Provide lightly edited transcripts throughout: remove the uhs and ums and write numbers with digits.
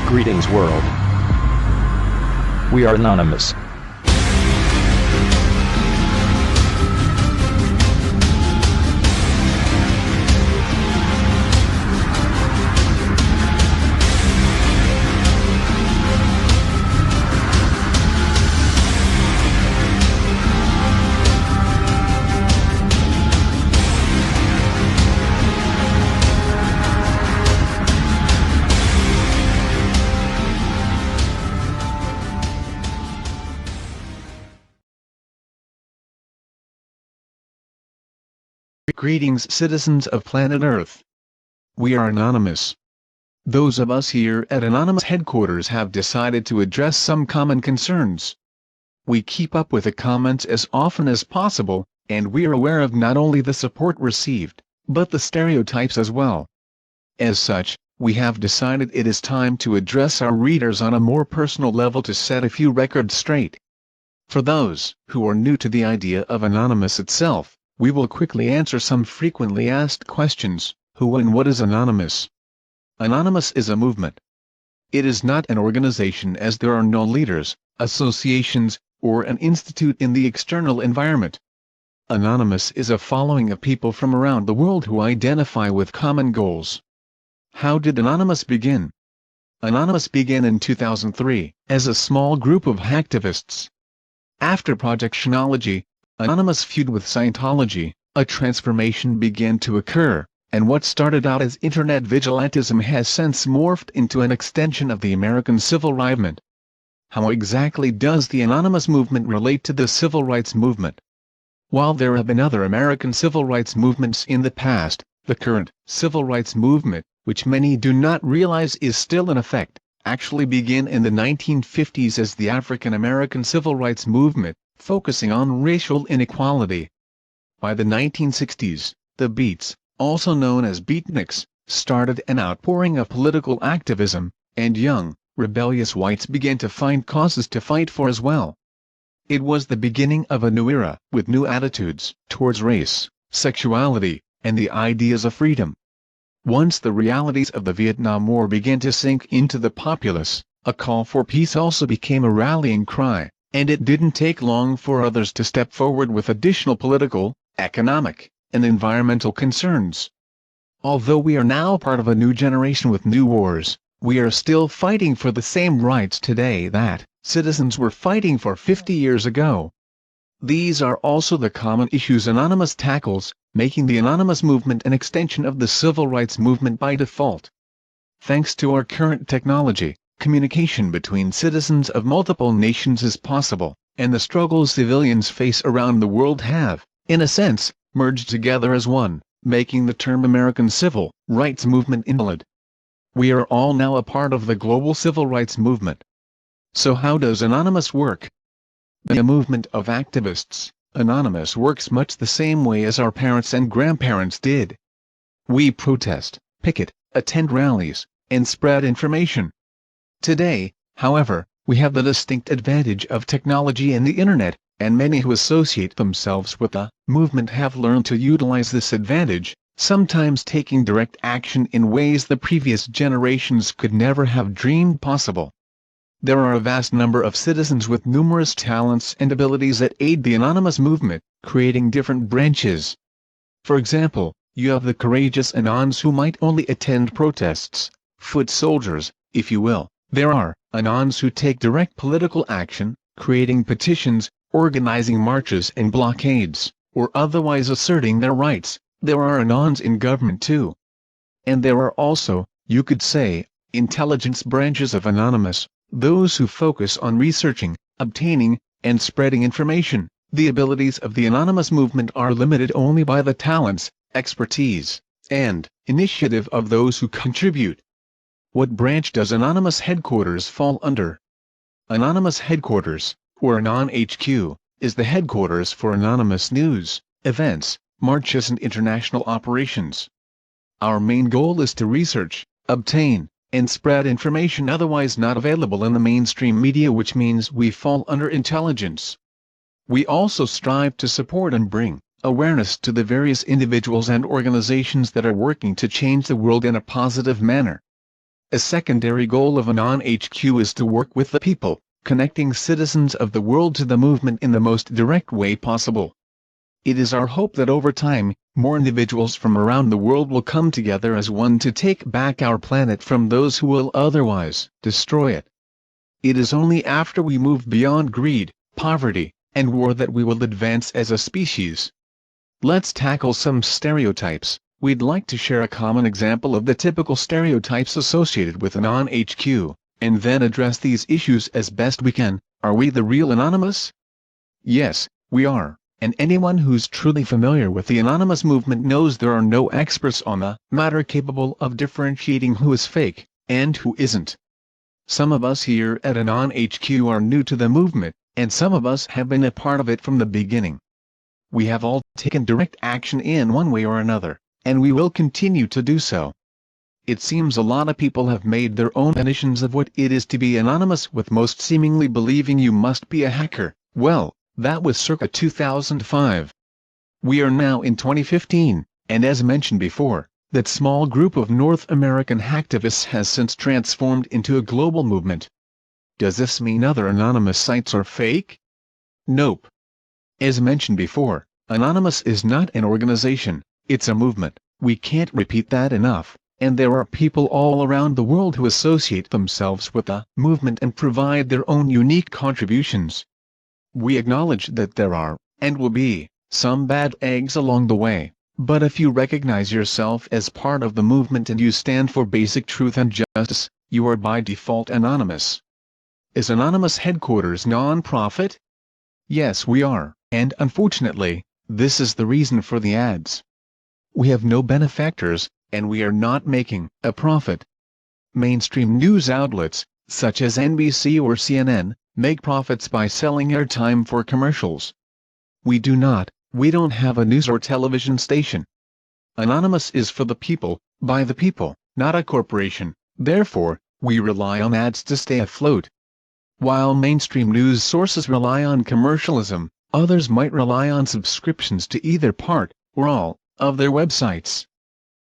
Greetings world. We are anonymous. Greetings, citizens of planet Earth. We are anonymous. Those of us here at Anonymous headquarters have decided to address some common concerns. We keep up with the comments as often as possible, and we are aware of not only the support received, but the stereotypes as well. As such, we have decided it is time to address our readers on a more personal level to set a few records straight. For those who are new to the idea of Anonymous itself, we will quickly answer some frequently asked questions. Who and what is Anonymous? Anonymous is a movement. It is not an organization, as there are no leaders, associations, or an institute in the external environment. Anonymous is a following of people from around the world who identify with common goals. How did Anonymous begin? Anonymous began in 2003, as a small group of hacktivists. After Projectionology, Anonymous feud with Scientology, a transformation began to occur, and what started out as internet vigilantism has since morphed into an extension of the American civil rights movement. How exactly does the Anonymous movement relate to the civil rights movement? While there have been other American civil rights movements in the past, the current civil rights movement, which many do not realize is still in effect, actually began in the 1950s as the African American civil rights movement, focusing on racial inequality. By the 1960s, the Beats, also known as beatniks, started an outpouring of political activism, and young, rebellious whites began to find causes to fight for as well. It was the beginning of a new era, with new attitudes towards race, sexuality, and the ideas of freedom. Once the realities of the Vietnam War began to sink into the populace, a call for peace also became a rallying cry, and it didn't take long for others to step forward with additional political, economic, and environmental concerns. Although we are now part of a new generation with new wars, we are still fighting for the same rights today that citizens were fighting for 50 years ago. These are also the common issues Anonymous tackles, making the Anonymous movement an extension of the civil rights movement by default. Thanks to our current technology, communication between citizens of multiple nations is possible, and the struggles civilians face around the world have, in a sense, merged together as one, making the term American civil rights movement invalid. We are all now a part of the global civil rights movement. So how does Anonymous work? The movement of activists, Anonymous works much the same way as our parents and grandparents did. We protest, picket, attend rallies, and spread information. Today, however, we have the distinct advantage of technology and the internet, and many who associate themselves with the movement have learned to utilize this advantage, sometimes taking direct action in ways the previous generations could never have dreamed possible. There are a vast number of citizens with numerous talents and abilities that aid the Anonymous movement, creating different branches. For example, you have the courageous Anons who might only attend protests, foot soldiers, if you will. There are Anons who take direct political action, creating petitions, organizing marches and blockades, or otherwise asserting their rights. There are Anons in government too. And there are also, you could say, intelligence branches of Anonymous, those who focus on researching, obtaining, and spreading information. The abilities of the Anonymous movement are limited only by the talents, expertise, and initiative of those who contribute. What branch does Anonymous headquarters fall under? Anonymous headquarters, or AnonHQ, is the headquarters for Anonymous news, events, marches and international operations. Our main goal is to research, obtain, and spread information otherwise not available in the mainstream media, which means we fall under intelligence. We also strive to support and bring awareness to the various individuals and organizations that are working to change the world in a positive manner. A secondary goal of AnonHQ is to work with the people, connecting citizens of the world to the movement in the most direct way possible. It is our hope that over time, more individuals from around the world will come together as one to take back our planet from those who will otherwise destroy it. It is only after we move beyond greed, poverty, and war that we will advance as a species. Let's tackle some stereotypes. We'd like to share a common example of the typical stereotypes associated with AnonHQ, and then address these issues as best we can. Are we the real Anonymous? Yes, we are. And anyone who's truly familiar with the Anonymous movement knows there are no experts on the matter capable of differentiating who is fake, and who isn't. Some of us here at AnonHQ are new to the movement, and some of us have been a part of it from the beginning. We have all taken direct action in one way or another, and we will continue to do so. It seems a lot of people have made their own definitions of what it is to be anonymous, with most seemingly believing you must be a hacker. Well, that was circa 2005. We are now in 2015, and as mentioned before, that small group of North American hacktivists has since transformed into a global movement. Does this mean other anonymous sites are fake? Nope. As mentioned before, Anonymous is not an organization, it's a movement. We can't repeat that enough, and there are people all around the world who associate themselves with the movement and provide their own unique contributions. We acknowledge that there are, and will be, some bad eggs along the way, but if you recognize yourself as part of the movement and you stand for basic truth and justice, you are by default anonymous. Is Anonymous headquarters non-profit? Yes, we are, and unfortunately, this is the reason for the ads. We have no benefactors, and we are not making a profit. Mainstream news outlets, such as NBC or CNN, make profits by selling airtime for commercials. We don't have a news or television station. Anonymous is for the people, by the people, not a corporation, therefore, we rely on ads to stay afloat. While mainstream news sources rely on commercialism, others might rely on subscriptions to either part, or all, of their websites.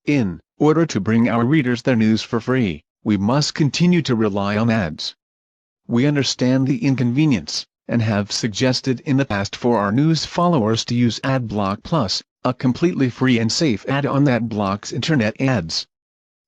In order to bring our readers their news for free, we must continue to rely on ads. We understand the inconvenience, and have suggested in the past for our news followers to use AdBlock Plus, a completely free and safe add-on that blocks internet ads.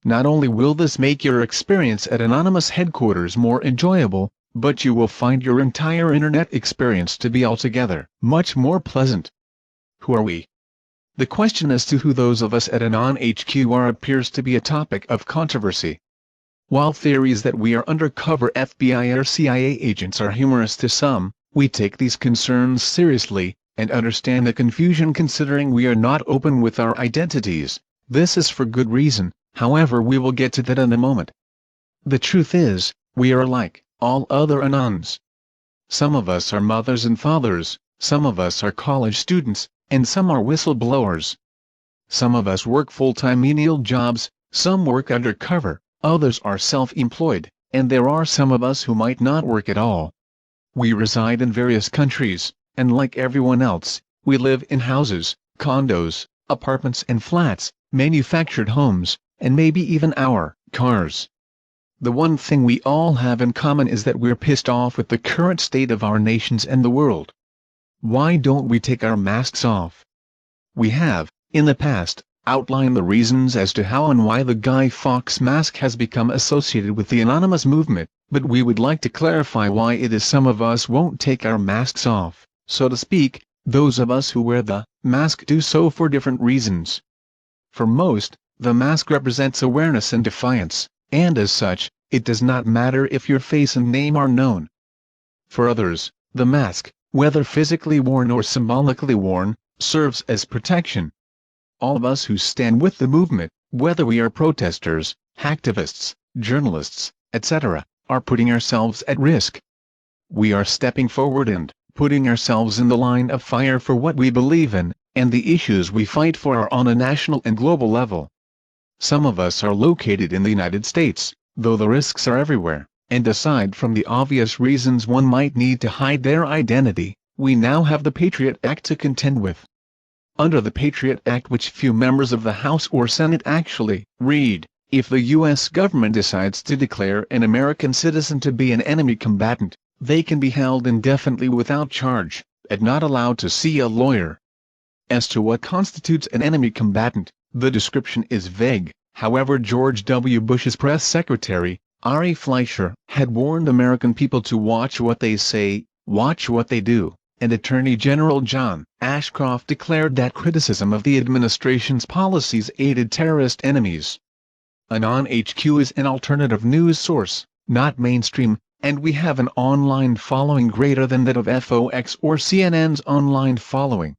Not only will this make your experience at Anonymous headquarters more enjoyable, but you will find your entire internet experience to be altogether much more pleasant. Who are we? The question as to who those of us at AnonHQ are appears to be a topic of controversy. While theories that we are undercover FBI or CIA agents are humorous to some, we take these concerns seriously, and understand the confusion considering we are not open with our identities. This is for good reason, however we will get to that in a moment. The truth is, we are like all other Anons. Some of us are mothers and fathers, some of us are college students, and some are whistleblowers. Some of us work full-time menial jobs, some work undercover, others are self-employed, and there are some of us who might not work at all. We reside in various countries, and like everyone else, we live in houses, condos, apartments and flats, manufactured homes, and maybe even our cars. The one thing we all have in common is that we're pissed off with the current state of our nations and the world. Why don't we take our masks off? We have, in the past, outlined the reasons as to how and why the Guy Fawkes mask has become associated with the Anonymous movement, but we would like to clarify why it is some of us won't take our masks off, so to speak. Those of us who wear the mask do so for different reasons. For most, the mask represents awareness and defiance, and as such, it does not matter if your face and name are known. For others, the mask, whether physically worn or symbolically worn, serves as protection. All of us who stand with the movement, whether we are protesters, hacktivists, journalists, etc., are putting ourselves at risk. We are stepping forward and putting ourselves in the line of fire for what we believe in, and the issues we fight for are on a national and global level. Some of us are located in the United States, though the risks are everywhere, and aside from the obvious reasons one might need to hide their identity, we now have the Patriot Act to contend with. Under the Patriot Act, which few members of the House or Senate actually read, If the U.S. government decides to declare an American citizen to be an enemy combatant, they can be held indefinitely without charge, and not allowed to see a lawyer. As to what constitutes an enemy combatant, the description is vague. However, George W. Bush's press secretary, Ari Fleischer, had warned American people to watch what they say, watch what they do, and Attorney General John Ashcroft declared that criticism of the administration's policies aided terrorist enemies. AnonHQ is an alternative news source, not mainstream, and we have an online following greater than that of FOX or CNN's online following.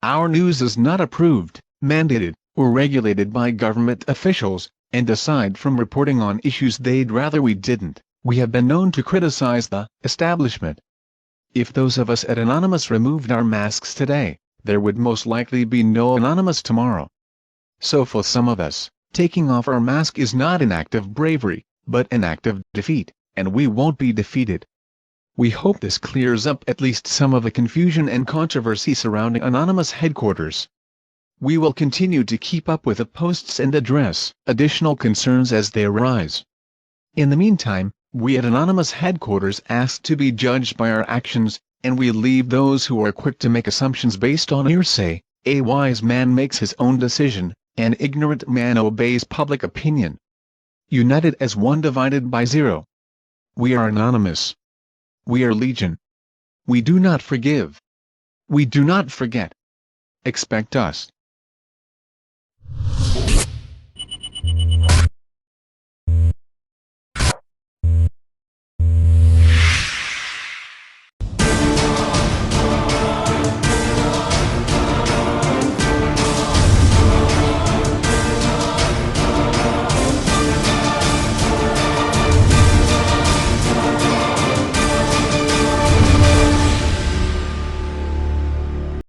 Our news is not approved, mandated, or regulated by government officials, and aside from reporting on issues they'd rather we didn't, we have been known to criticize the establishment. If those of us at Anonymous removed our masks today, there would most likely be no Anonymous tomorrow. So for some of us, taking off our mask is not an act of bravery, but an act of defeat, and we won't be defeated. We hope this clears up at least some of the confusion and controversy surrounding Anonymous headquarters. We will continue to keep up with the posts and address additional concerns as they arise. In the meantime, we at Anonymous headquarters ask to be judged by our actions, and we leave those who are quick to make assumptions based on hearsay. A wise man makes his own decision, an ignorant man obeys public opinion. United as one, divided by zero. We are Anonymous. We are Legion. We do not forgive. We do not forget. Expect us.